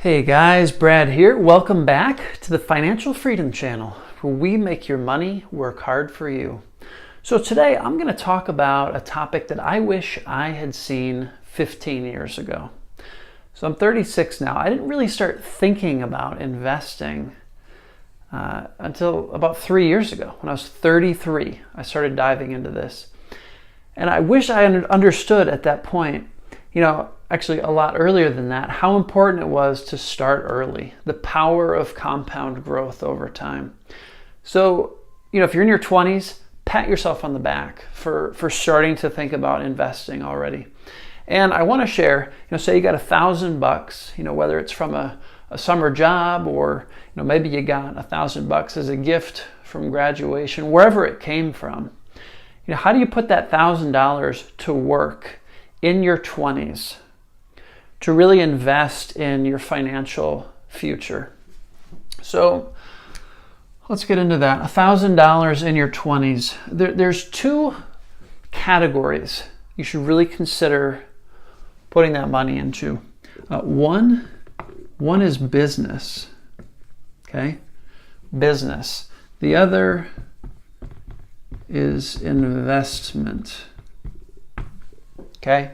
Hey guys, Brad here. Welcome back to the Financial Freedom Channel, where we make your money work hard for you. So today I'm going to talk about a topic that I wish I had seen 15 years ago. So I'm 36 now. I didn't really start thinking about investing until about 3 years ago. When I was 33, I started diving into this. And I wish I understood at that point, actually a lot earlier than that, how important it was to start early, the power of compound growth over time. So, if you're in your 20s, pat yourself on the back for starting to think about investing already. And I want to share, say you got $1,000, whether it's from a summer job or, maybe you got $1,000 as a gift from graduation, wherever it came from. How do you put that $1,000 to work in your 20s to really invest in your financial future? So let's get into that. $1,000 in your 20s. There's two categories you should really consider putting that money into. One is business. Okay? Business. The other is investment. Okay?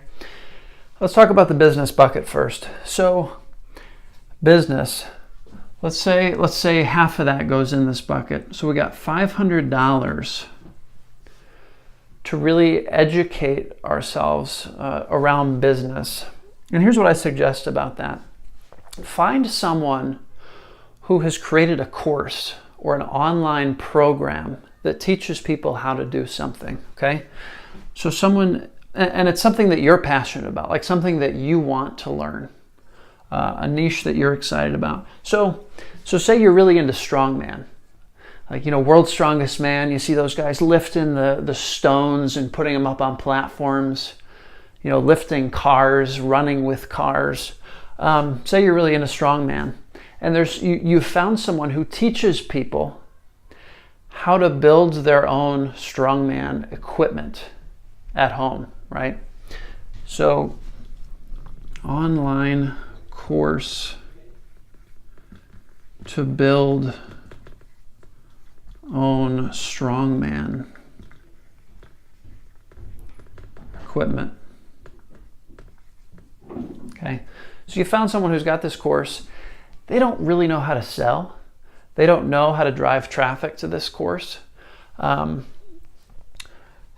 Let's talk about the business bucket first. So, business. Let's say half of that goes in this bucket. So we got $500 to really educate ourselves around business. And here's what I suggest about that. Find someone who has created a course or an online program that teaches people how to do something, okay? So and it's something that you're passionate about, like something that you want to learn, a niche that you're excited about. So say you're really into strongman, like, World's Strongest Man. You see those guys lifting the stones and putting them up on platforms, lifting cars, running with cars. Say you're really into strongman, and you've found someone who teaches people how to build their own strongman equipment at home, right? So, online course to build own strongman equipment. Okay, so you found someone who's got this course. They don't really know how to sell. They don't know how to drive traffic to this course.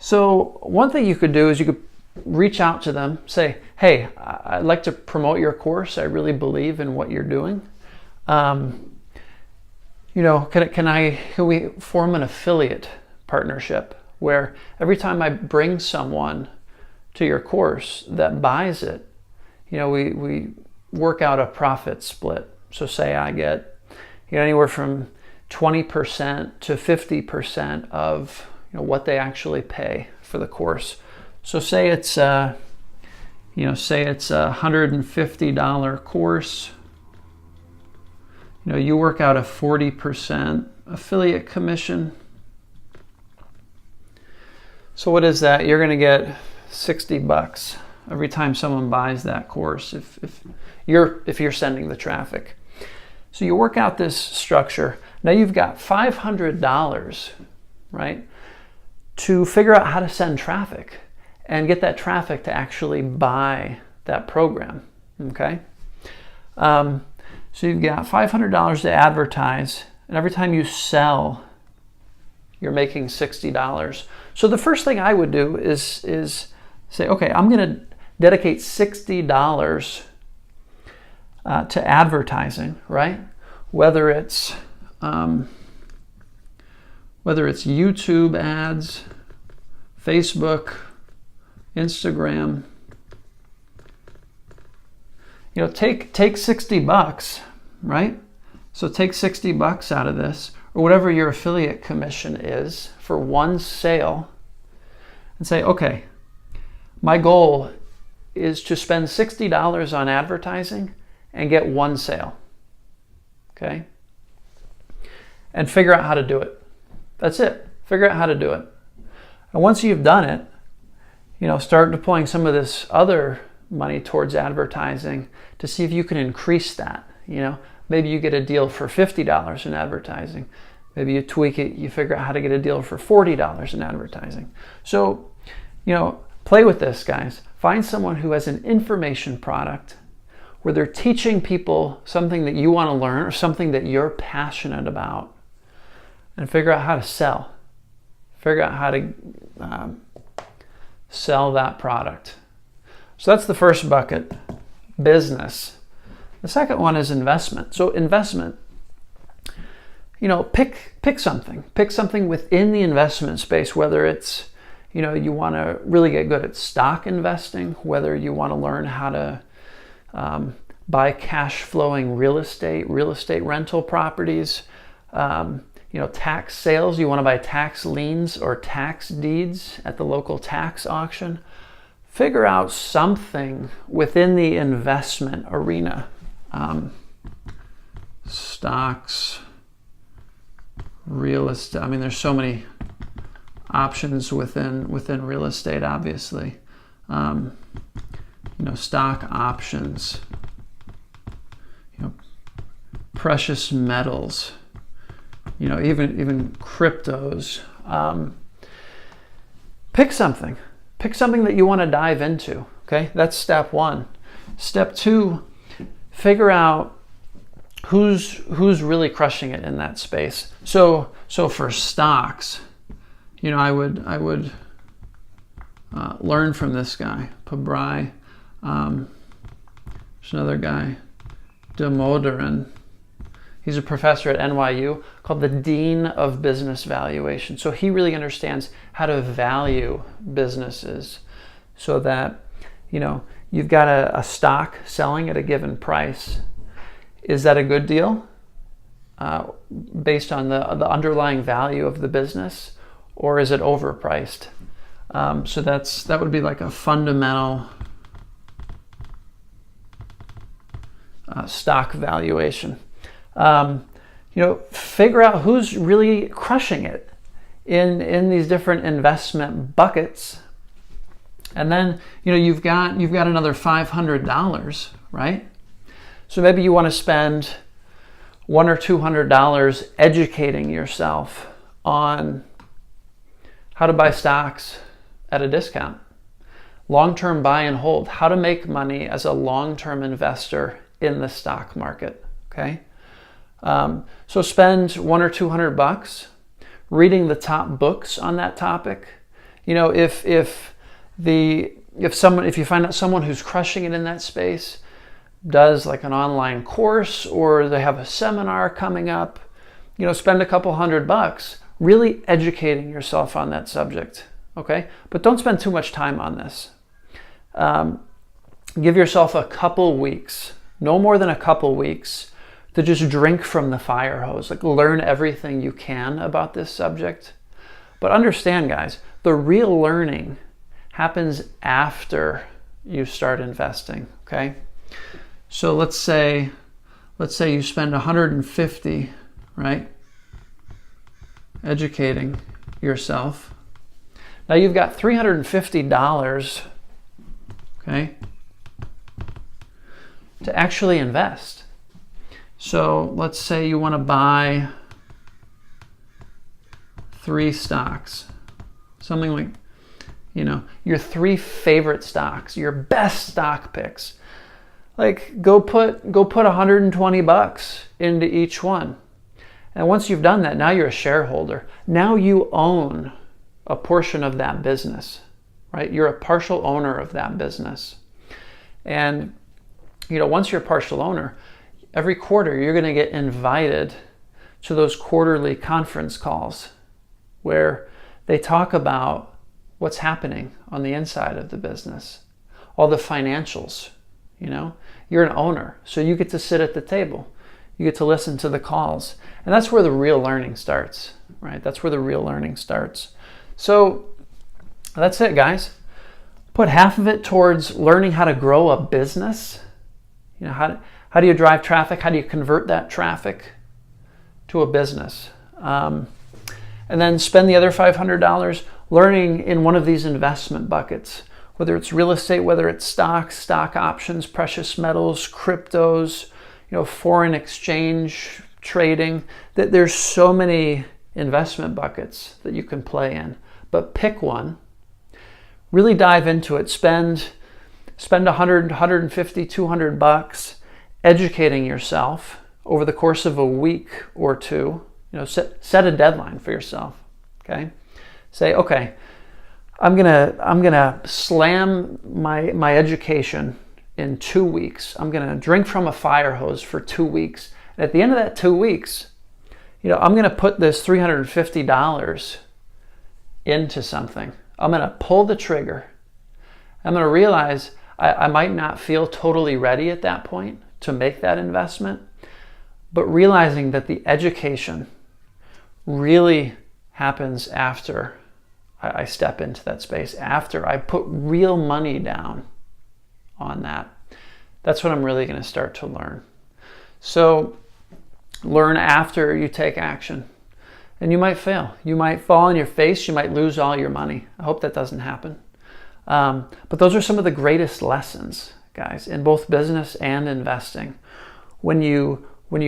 So one thing you could do is you could reach out to them, say, hey, I'd like to promote your course. I really believe in what you're doing. Can we form an affiliate partnership where every time I bring someone to your course that buys it, we work out a profit split. So say I get anywhere from 20% to 50% of what they actually pay for the course. So say it's a $150 course. You work out a 40% affiliate commission. So what is that? You're going to get $60 every time someone buys that course if you're sending the traffic. So you work out this structure. Now you've got $500, right, to figure out how to send traffic and get that traffic to actually buy that program, okay? So you've got $500 to advertise, and every time you sell, you're making $60. So the first thing I would do is say, okay, I'm going to dedicate $60 to advertising, right? Whether it's YouTube ads, Facebook, Instagram. Take $60, right? So take $60 out of this, or whatever your affiliate commission is for one sale, and say, okay, my goal is to spend $60 on advertising and get one sale. Okay? And figure out how to do it. That's it. Figure out how to do it. And once you've done it, start deploying some of this other money towards advertising to see if you can increase that. Maybe you get a deal for $50 in advertising. Maybe you tweak it, you figure out how to get a deal for $40 in advertising. So, play with this, guys. Find someone who has an information product where they're teaching people something that you want to learn or something that you're passionate about, and figure out how to sell. Figure out how to sell that product. So that's the first bucket, business. The second one is investment. So investment, pick something. Pick something within the investment space, whether it's, you want to really get good at stock investing, whether you want to learn how to buy cash flowing real estate rental properties, tax sales. You want to buy tax liens or tax deeds at the local tax auction. Figure out something within the investment arena. Stocks, real estate. I mean, there's so many options within real estate, obviously. Stock options, precious metals, even cryptos. Pick something that you want to dive into. Okay, that's step one. Step two, figure out who's really crushing it in that space. So for stocks, I would learn from this guy, Pabrai. There's another guy, Damodaran. He's a professor at NYU, called the Dean of Business Valuation. So he really understands how to value businesses, so that you've got a stock selling at a given price. Is that a good deal based on the underlying value of the business, or is it overpriced? So that would be like a fundamental stock valuation. Figure out who's really crushing it in these different investment buckets, and then you've got another $500, right? So maybe you want to spend $100 or $200 educating yourself on how to buy stocks at a discount, long-term buy and hold, how to make money as a long-term investor in the stock market. Okay, so spend $100 or $200 reading the top books on that topic. If you find out someone who's crushing it in that space does like an online course, or they have a seminar coming up, spend a couple $100 really educating yourself on that subject. Okay, but don't spend too much time on this. Give yourself a couple weeks, no more than a couple weeks, to just drink from the fire hose, like learn everything you can about this subject. But understand, guys, the real learning happens after you start investing. Okay, so let's say you spend $150, right, educating yourself. Now you've got $350, okay, to actually invest. So let's say you want to buy 3 stocks, something like, your 3 favorite stocks, your best stock picks. Like go put $120 into each one. And once you've done that, now you're a shareholder. Now you own a portion of that business, right? You're a partial owner of that business. And, once you're a partial owner, every quarter you're going to get invited to those quarterly conference calls where they talk about what's happening on the inside of the business, all the financials. You're an owner, so you get to sit at the table. You get to listen to the calls. And that's where the real learning starts, right? That's where the real learning starts. So that's it, guys. Put half of it towards learning how to grow a business. How do you drive traffic? How do you convert that traffic to a business? And then spend the other $500 learning in one of these investment buckets, whether it's real estate, whether it's stocks, stock options, precious metals, cryptos, foreign exchange trading. That there's so many investment buckets that you can play in, but pick one, really dive into it, spend 100, 150, 200 bucks educating yourself over the course of a week or two. Set a deadline for yourself. Okay, say, okay, I'm gonna slam my education in 2 weeks. I'm gonna drink from a fire hose for 2 weeks. And at the end of that 2 weeks, I'm gonna put this $350 into something. I'm gonna pull the trigger. I'm gonna realize I might not feel totally ready at that point to make that investment, but realizing that the education really happens after I step into that space, after I put real money down on that. That's what I'm really going to start to learn. So learn after you take action. And you might fail. You might fall on your face. You might lose all your money. I hope that doesn't happen. But those are some of the greatest lessons, guys, in both business and investing. When you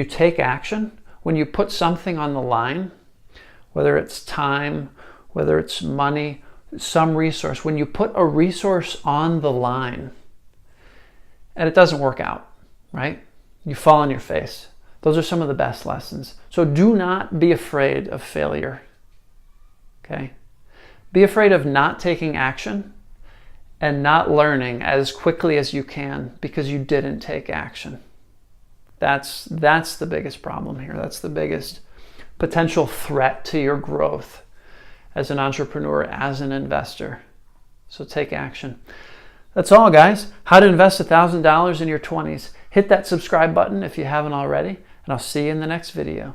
take action, when you put something on the line, whether it's time, whether it's money, some resource, when you put a resource on the line and it doesn't work out, right? You fall on your face. Those are some of the best lessons. So do not be afraid of failure, okay? Be afraid of not taking action and not learning as quickly as you can because you didn't take action. That's the biggest problem here. That's the biggest potential threat to your growth as an entrepreneur, as an investor. So take action. That's all, guys. How to invest $1,000 in your 20s. Hit that subscribe button if you haven't already, and I'll see you in the next video.